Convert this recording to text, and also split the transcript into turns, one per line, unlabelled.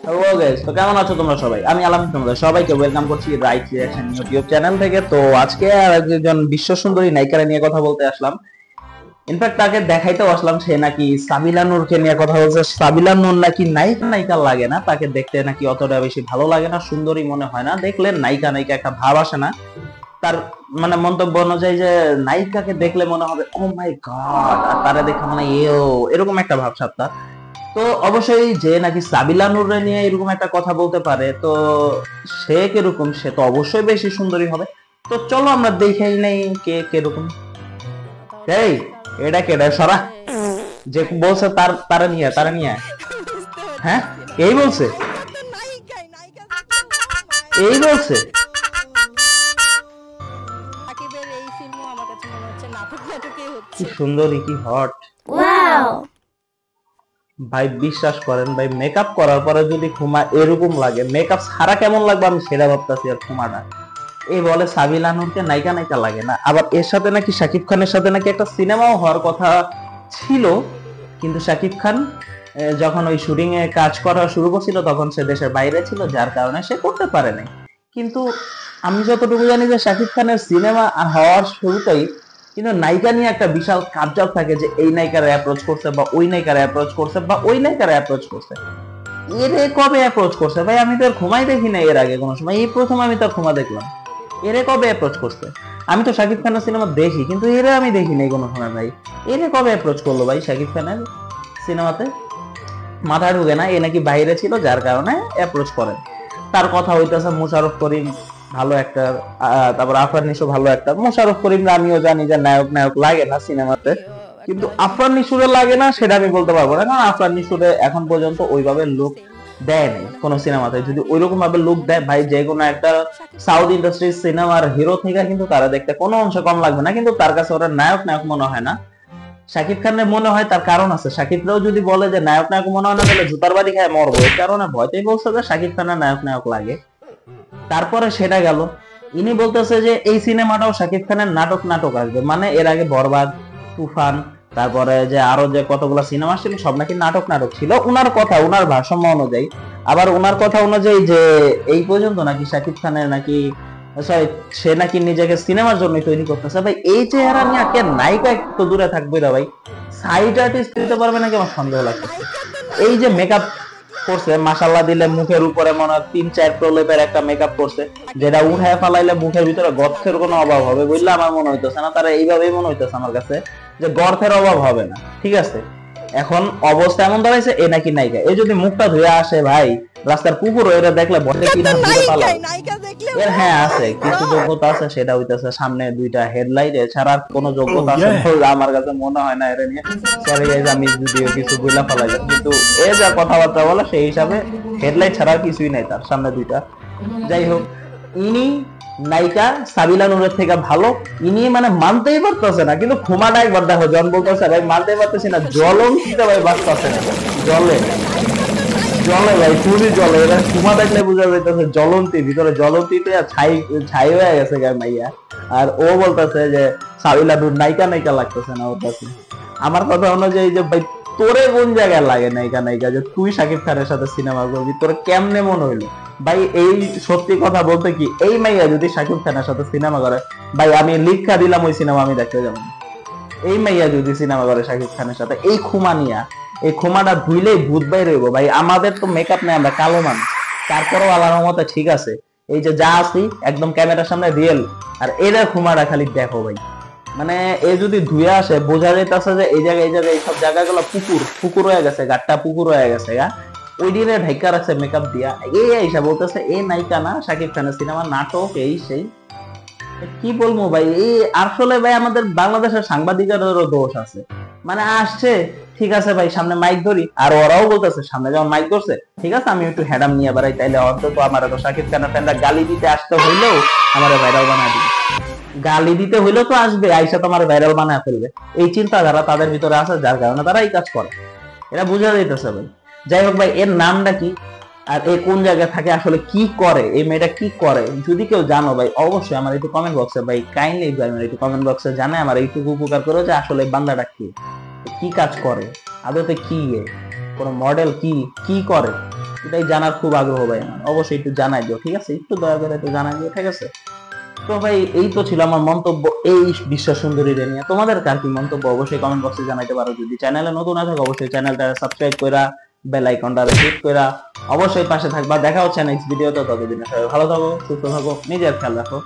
Hello guys, তো কেমন আছো তোমরা সবাই? আমি আলহামদুলিল্লাহ, তোমাদের সবাইকে ওয়েলকাম করছি রাইট রিঅ্যাকশন ইউটিউব চ্যানেল থেকে। তো আজকে আর একজন বিশ্ব সুন্দরী নায়িকার নিয়ে কথা বলতে আসলাম। ইনফ্যাক্ট তাকে দেখাইতেও আসলাম, সে নাকি সাবিলা নূরকে নিয়ে কথা বলছে। সাবিলা নূর নাকি নায়িকা নায়িকা লাগে না, তাকে দেখতে নাকি অতটা বেশি ভালো লাগে না, সুন্দরী মনে হয় না, দেখলে নায়িকা নায়িকা একটা ভাব আসে না তার। মানে মন্তব্য অনুযায়ী যে নায়িকাকে দেখলে মনে হবে ও মাই গড, আর তারা দেখে মানে এরকম একটা ভাব সাত্তা। তো অবশ্যই যে নাকি সাবিলা নূরে নিয়ে এরকম একটা কথা বলতে পারে, তো সে কিরকম, সে তো অবশ্যই বেশি সুন্দরী হবে। তো চলো আমরা দেখেই নেই কে কিরকম। এই এটা কেডা সরা, যে বলছে তারা নিয়ে হ্যাঁ এই বলছে, এই বলছে কি সুন্দরী, কি হট। ভাই বিশ্বাস করেন ভাই, মেকআপ করার পরে যদি খুমা এরকম লাগে, মেকআপ ছাড়া কেমন লাগবে আমি সেটা ভাবতেছি। আর খুমাটা এই বলে সাবিলা নূরকে নায়িকা নায়িকা লাগে না, আবার এর সাথে নাকি শাকিব খানের সাথে নাকি একটা সিনেমাও হওয়ার কথা ছিল, কিন্তু শাকিব খান যখন ওই শুটিং এ কাজ করা শুরু করছিল তখন সে দেশের বাইরে ছিল, যার কারণে সে করতে পারে নাই। কিন্তু আমি যতটুকু জানি যে শাকিব খানের সিনেমা হওয়ার শুরুতেই কিন্তু নায়িকা নিয়ে একটা বিশাল কাবজাব থাকে, যে এই নায়িকার অ্যাপ্রোচ করছে বা ওই নায়িকার অ্যাপ্রোচ করছে বা ওই নায়িকার অ্যাপ্রোচ করছে। এরে কবে অ্যাপ্রোচ করছে ভাই? আমি তো আর ঘুমাই দেখি না এর আগে কোনো সময়, এই প্রথম আমি তার ঘুমা দেখলাম। এরে কবে অ্যাপ্রোচ করছে? আমি তো শাকিব খানের সিনেমা দেখি, কিন্তু এরে আমি দেখি নাই কোনো সময় ভাই। এরে কবে অ্যাপ্রোচ করলো ভাই শাকিব খানের সিনেমাতে? মাথায় ঢুকে না, এ নাকি বাইরে ছিল যার কারণে অ্যাপ্রোচ করেন। তার কথা হইতেছে মোশাররফ করিম ভালো একটা, তারপর আফরান নিশো ভালো একটা। মোশাররফ করিম আমিও জানি যে নায়ক নায়ক লাগে না সিনেমাতে, কিন্তু আফরান নিশোরে লাগে না সেটা আমি বলতে পারবো না, কারণ আফরান নিশোরে এখন পর্যন্ত ওইভাবে লুক দেয় নাই কোন সিনেমাতে। যদি ওইরকম ভাবে লুক দেয় ভাই, যে কোনো একটা সাউথ ইন্ডাস্ট্রির সিনেমার হিরো থেকে কিন্তু তারা দেখতে কোনো অংশে কম লাগবে না, কিন্তু তার কাছে ওরা নায়ক নায়ক মনে হয় না। শাকিব খানের মনে হয়, তার কারণ আছে। শাকিবরাও যদি বলে যে নায়ক নায়ক মনে হয় না, তাহলে জুতার বাড়ি খায় মরবো। এই কারণে ভয়তেই বলছে যে শাকিব খানের নায়ক নায়ক লাগে। তারপরে সেটা গেল, ইনি বলতেছে যে এই সিনেমাটাও শাকিব খানের নাটক নাটক আসবে, মানে এর আগে বরবাদ, তুফান, তারপরে যে আরো যে কতগুলো সিনেমা ছিল সব নাকি নাটক নাটক ছিল উনার কথা, উনার ভারসাম্য অনুযায়ী। আবার উনার কথা অনুযায়ী যে এই পর্যন্ত নাকি শাকিব খানের নাকি সরি, সে নাকি নিজেকে সিনেমার জন্য তৈরি করতেছে। ভাই এই চেহারা নিয়ে কে নায়িকা একটু দূরে থাকবে না ভাই, সাইড আর্টিস্ট দিতে পারবে নাকি আমার সন্দেহ লাগতেছে। এই যে মেকআপ করছে মাশাআল্লাহ দিলে, মুখের উপরে মনে হয় 3-4 প্রলেপের একটা মেকআপ করছে, যেটা উঠায় ফালাইলে মুখের ভিতরে গর্তের কোনো অভাব হবে বললে আমার মনে হইতেছে না। তারা এইভাবেই মনে হইতেছে আমার কাছে যে গর্তের অভাব হবে না। ঠিক আছে, এখন অবস্থা এমন দাঁড়াইছে এ নাকি নায়িকা। এ যদি মুখটা ধুয়ে আসে ভাই, রাস্তার কুকুর এরা দেখলে বসে কি না ধুয়ে পালাবে। এর হ্যাঁ আছে কিছু যোগ্যতা আছে, সেটা হইতেছে সামনে 2টা হেডলাইট, এছাড়া কোনো যোগ্যতা আছে বলে আমার কাছে মনে হয় না এর নিয়ে। সরি গাইস, আমি যদিও কিছু বইলা ফেলাই, কিন্তু এ যা কথাবার্তা বলে সেই হিসাবে হেডলাইট ছাড়া কিছুই নাই তার সামনে 2টা। যাই হোক, ইনি নায়িকা সাবিলা নূরের থেকে ভালো, ইনি মানে মানতেই পারতেছে না। কিন্তু খুমাটা একবার দেখো, জন বলতেছে ভাই মানতেই পারতেছি না, জ্বলন্তিতে ভাই বাঁচতেছে না, জলে জলে ভাই খুবই জলে। এবার খুমা দেখলে বোঝা যাইতেছে জ্বলন্তি, ভিতরে জ্বলন্তিতে ছাই ছাই হয়ে গেছে গায়ে মাইয়া। আর ও বলতেছে যে সাবিলা নূর নায়িকা নায়িকা লাগতেছে না ওর কাছে। আমার কথা অনুযায়ী যে ভাই তোরে কোন জায়গায় লাগে নায়িকা নায়িকা, যে তুই শাকিব খানের সাথে সিনেমা করবি, তোর কেমনে মনে হইলো ভাই? এই সত্যি কথা বলতে কি, এই মাইয়া যদি শাকিব খানের সাথে সিনেমা করে ভাই, আমি লিখা দিলাম ওই সিনেমা আমি দেখতে যাবো। এই মাইয়া যদি সিনেমা করে শাকিব খানের সাথে, এই খুমা নিয়া, এই খুমাটা ধুইলেই ভূত বাইরে হইব ভাই। আমাদের তো মেকআপ নেই, আমরা কালো মানুষ, তারপরেও আল্লাহর মতে ঠিক আছে, এই যে যা আছি একদম ক্যামেরার সামনে রিয়েল। আর এরা খুমাটা খালি দেখো ভাই, মানে এ যদি ধুয়ে আসে বোঝা যাইতেছে যে এই জায়গায় এইসব জায়গাগুলো পুকুর পুকুর হয়ে গেছে, গাটটা পুকুর হয়ে গেছে গা। ওই দিনে ঢাইকা রাখছে মেকআপ দিয়া, এই আইসা বলতেছে এই নায়িকা না, শাকিব খানের সিনেমা নাটক এই সেই। কি বলবো ভাই, এই আসলে ভাই আমাদের বাংলাদেশের সাংবাদিকেরও দোষ আছে। মানে আসছে ঠিক আছে ভাই, সামনে মাইক ধরি, আর ওরাও বলতেছে সামনে যখন মাইক ধরছে ঠিক আছে আমি একটু হ্যাডাম নিয়ে বেড়াই, তাইলে অন্তত আমার এত শাকিব খানের ফ্যানরা গালি দিতে আসতে হইলেও আমার ভাইরাল বানায় দিবে। গালি দিতে হইলেও তো আসবে, আইসা তোমার ভাইরাল বানায় ফেলবে, এই চিন্তাধারা তাদের ভিতরে আছে, যার কারণে তারা এই কাজ করে। এটা বোঝা যাইতেছে ভাই। যাই হোক ভাই, এর নামটা কি আর এ কোন জায়গায় থাকে, আসলে কি করে, এই মেয়েটা কি করে, যদি কেউ জানো ভাই অবশ্যই আমার একটু কমেন্ট বক্সে ভাই কাইন্ডলি ভাই আমার একটু কমেন্ট বক্সে জানে, আমার এইটুকু উপকার করে যে আসলে বান্দাটা কি কাজ করে, আদতে কি, কোন মডেল কি কি করে। এটাই জানার খুব আগ্রহ ভাই আমার, অবশ্যই একটু জানাই দিও, ঠিক আছে? একটু দয়া করে একটু জানাই দিও, ঠিক আছে? তো ভাই এই তো ছিল আমার মন্তব্য এই বিশ্ব সুন্দরীদের নিয়ে। তোমাদের কার কি মন্তব্য অবশ্যই কমেন্ট বক্সে জানাইতে পারো। যদি চ্যানেলে নতুন আছে অবশ্যই চ্যানেলটা সাবস্ক্রাইব কইরা বেল আইকনটা ক্লিক কইরা অবশ্যই পাশে থাকবা। দেখা হচ্ছে নেক্সট ভিডিওতে, ততদিনে সবাই ভালো থাকো, সুস্থ থাকো, নিজের খেয়াল রাখো।